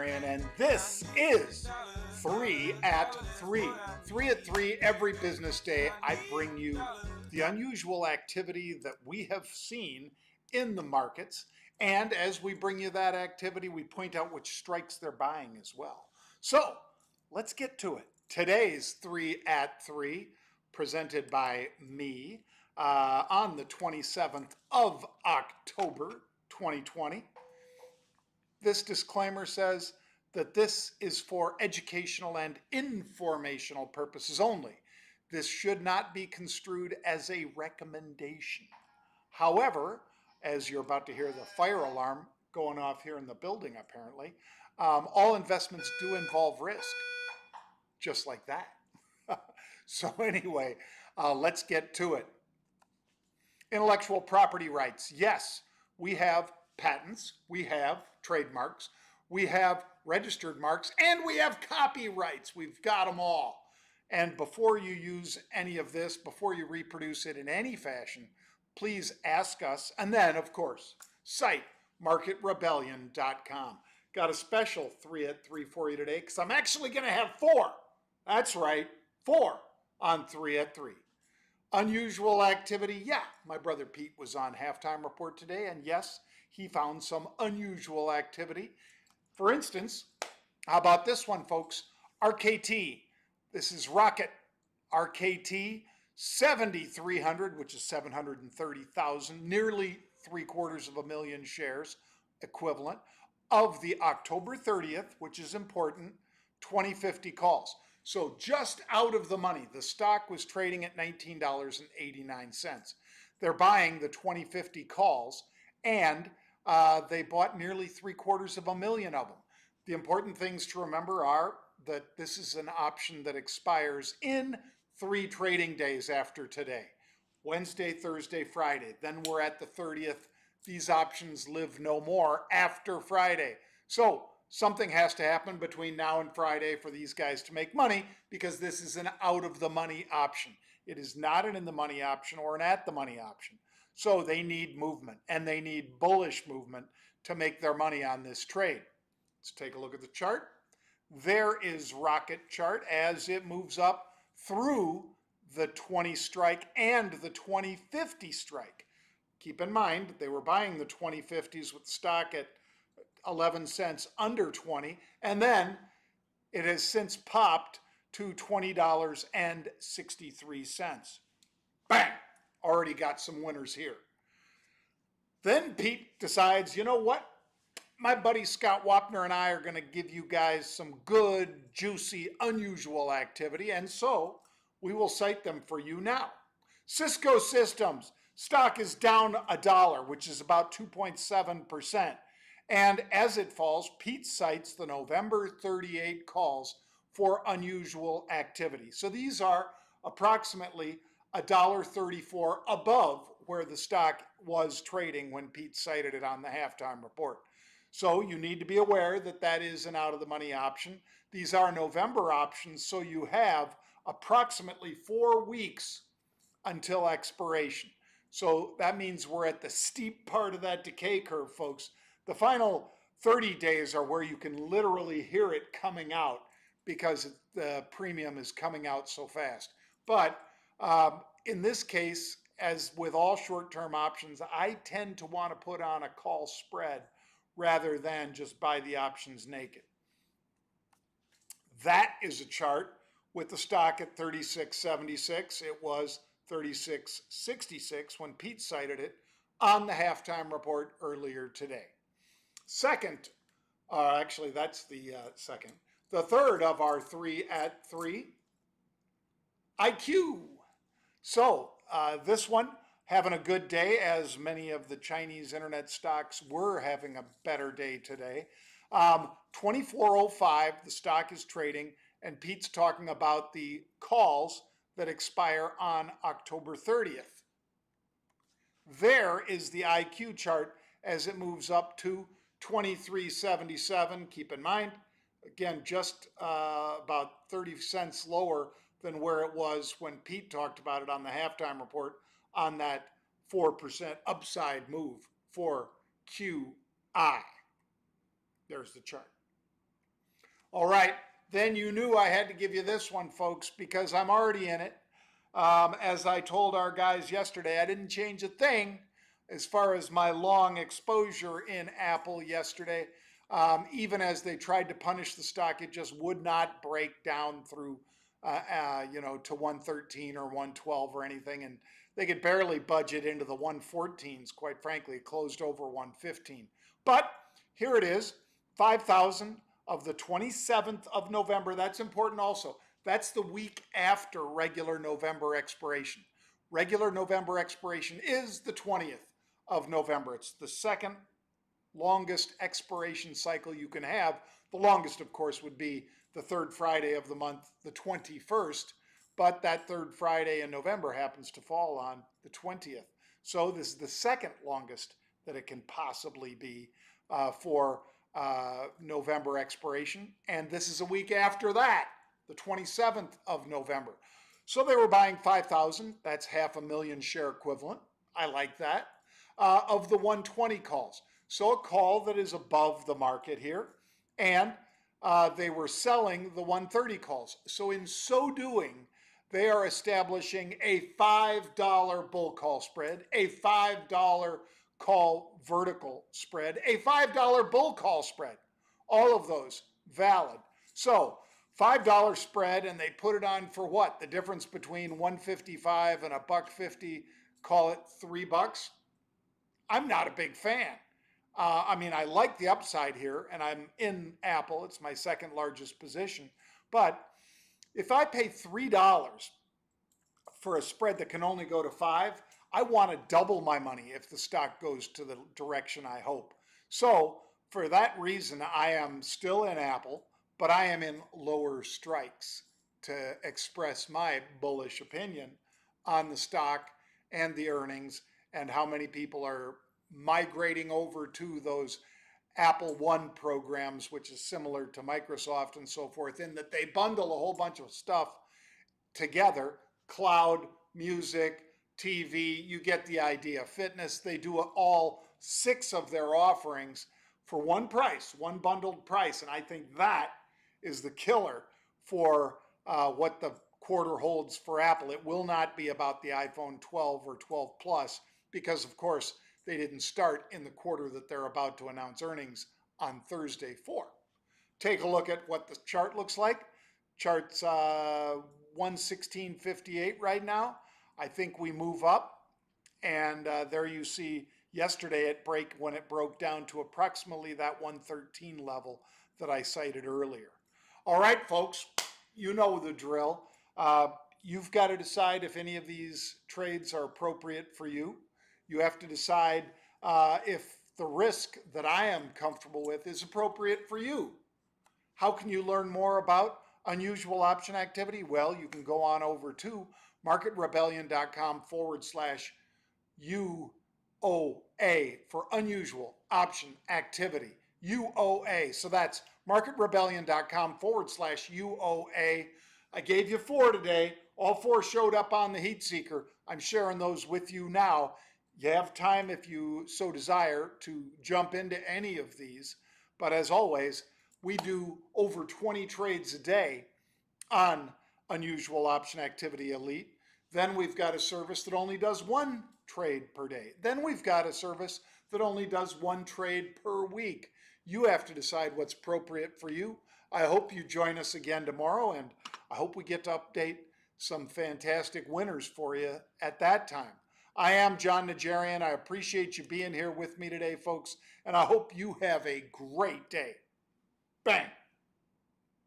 Najarian, and this is 3 at 3. 3 at 3 every business day. I bring you the unusual activity that we have seen in the markets. And as we bring you that activity, we point out which strikes they're buying as well. So let's get to it. Today's 3 at 3, presented by me on the 27th of October, 2020. This disclaimer says that this is for educational and informational purposes only. This should not be construed as a recommendation. However, as you're about to hear the fire alarm going off here in the building apparently, all investments do involve risk, just like that. So anyway, let's get to it. Intellectual property rights. Yes, we have patents, we have trademarks, we have registered marks, and we have copyrights. We've got them all. And before you use any of this, before you reproduce it in any fashion, please ask us. And then, of course, cite marketrebellion.com. Got a special 3 at 3 for you today because I'm actually going to have 4. That's right, 4 on 3 at 3. Unusual activity. Yeah, my brother Pete was on Halftime Report today, and yes, he found some unusual activity. For instance, how about this one, folks? RKT. This is Rocket RKT 7,300, which is 730,000, nearly 750,000 shares equivalent of the October 30th, which is important, 2050 calls. So just out of the money, the stock was trading at $19.89. They're buying the 2050 calls, and they bought nearly 750,000 of them. The important things to remember are that this is an option that expires in 3 trading days after today. Wednesday, Thursday, Friday. Then we're at the 30th. These options live no more after Friday. So something has to happen between now and Friday for these guys to make money, because this is an out-of-the-money option. It is not an in-the-money option or an at-the-money option. So they need movement, and they need bullish movement to make their money on this trade. Let's take a look at the chart. There is Rocket chart as it moves up through the 20 strike and the 2050 strike. Keep in mind, they were buying the 2050s with the stock at 11 cents under 20, and then it has since popped to $20.63. Bang! Already got some winners here. Then Pete decides, you know what? My buddy Scott Wapner and I are going to give you guys some good, juicy, unusual activity, and so we will cite them for you now. CSCO Systems, stock is down $1, which is about 2.7%. And as it falls, Pete cites the November 38 calls for unusual activity. So these are approximately $1.34 above where the stock was trading when Pete cited it on the halftime report. So you need to be aware that that is an out-of-the-money option. These are November options, so you have approximately 4 weeks until expiration. So that means we're at the steep part of that decay curve, folks. The final 30 days are where you can literally hear it coming out because the premium is coming out so fast. But in this case, as with all short-term options, I tend to want to put on a call spread rather than just buy the options naked. That is a chart with the stock at 36.76. It was 36.66 when Pete cited it on the halftime report earlier today. Second, actually that's the second. The third of our 3 at 3, IQ. So this one having a good day, as many of the Chinese internet stocks were having a better day today. 24.05, the stock is trading, and Pete's talking about the calls that expire on October 30th. There is the IQ chart as it moves up to 23.77. Keep in mind, again, just about 30 cents lower than where it was when Pete talked about it on the halftime report on that 4% upside move for QI. There's the chart. All right, then you knew I had to give you this one, folks, because I'm already in it. As I told our guys yesterday, I didn't change a thing as far as my long exposure in Apple yesterday. Even as they tried to punish the stock, it just would not break down through, to 113 or 112 or anything. And they could barely budget into the 114s, quite frankly. It closed over 115. But here it is, 5,000 of the 27th of November. That's important also. That's the week after regular November expiration. Regular November expiration is the 20th of November. It's the second longest expiration cycle you can have. The longest, of course, would be the third Friday of the month, the 21st, but that third Friday in November happens to fall on the 20th. So this is the second longest that it can possibly be for November expiration. And this is a week after that, the 27th of November. So they were buying 5,000. That's 500,000 share equivalent. I like that. Of the 120 calls. So a call that is above the market here. And they were selling the 130 calls. So in so doing, they are establishing a $5 bull call spread, a $5 call vertical spread, a $5 bull call spread. All of those valid. So $5 spread, and they put it on for what? The difference between 155 and $1.50, call it $3. I'm not a big fan. I like the upside here, and I'm in Apple. It's my second largest position. But if I pay $3 for a spread that can only go to 5, I want to double my money if the stock goes to the direction I hope. So for that reason, I am still in Apple, but I am in lower strikes to express my bullish opinion on the stock and the earnings and how many people are migrating over to those Apple One programs, which is similar to Microsoft and so forth, in that they bundle a whole bunch of stuff together, cloud, music, TV, you get the idea. Fitness, they do all 6 of their offerings for one price, one bundled price. And I think that is the killer for what the quarter holds for Apple. It will not be about the iPhone 12 or 12 Plus because, of course, they didn't start in the quarter that they're about to announce earnings on Thursday for. Take a look at what the chart looks like. Chart's 116.58 right now. I think we move up, and there you see yesterday when it broke down to approximately that 113 level that I cited earlier. All right, folks, you know the drill. You've got to decide if any of these trades are appropriate for you. You have to decide if the risk that I am comfortable with is appropriate for you. How can you learn more about unusual option activity? Well, you can go on over to marketrebellion.com/UOA for unusual option activity. UOA. So that's marketrebellion.com/UOA. I gave you 4 today. All 4 showed up on the heat seeker. I'm sharing those with you now. You have time, if you so desire, to jump into any of these. But as always, we do over 20 trades a day on Unusual Option Activity Elite. Then we've got a service that only does 1 trade per day. Then we've got a service that only does 1 trade per week. You have to decide what's appropriate for you. I hope you join us again tomorrow, and I hope we get to update some fantastic winners for you at that time. I am Jon Najarian. I appreciate you being here with me today, folks, and I hope you have a great day. Bang.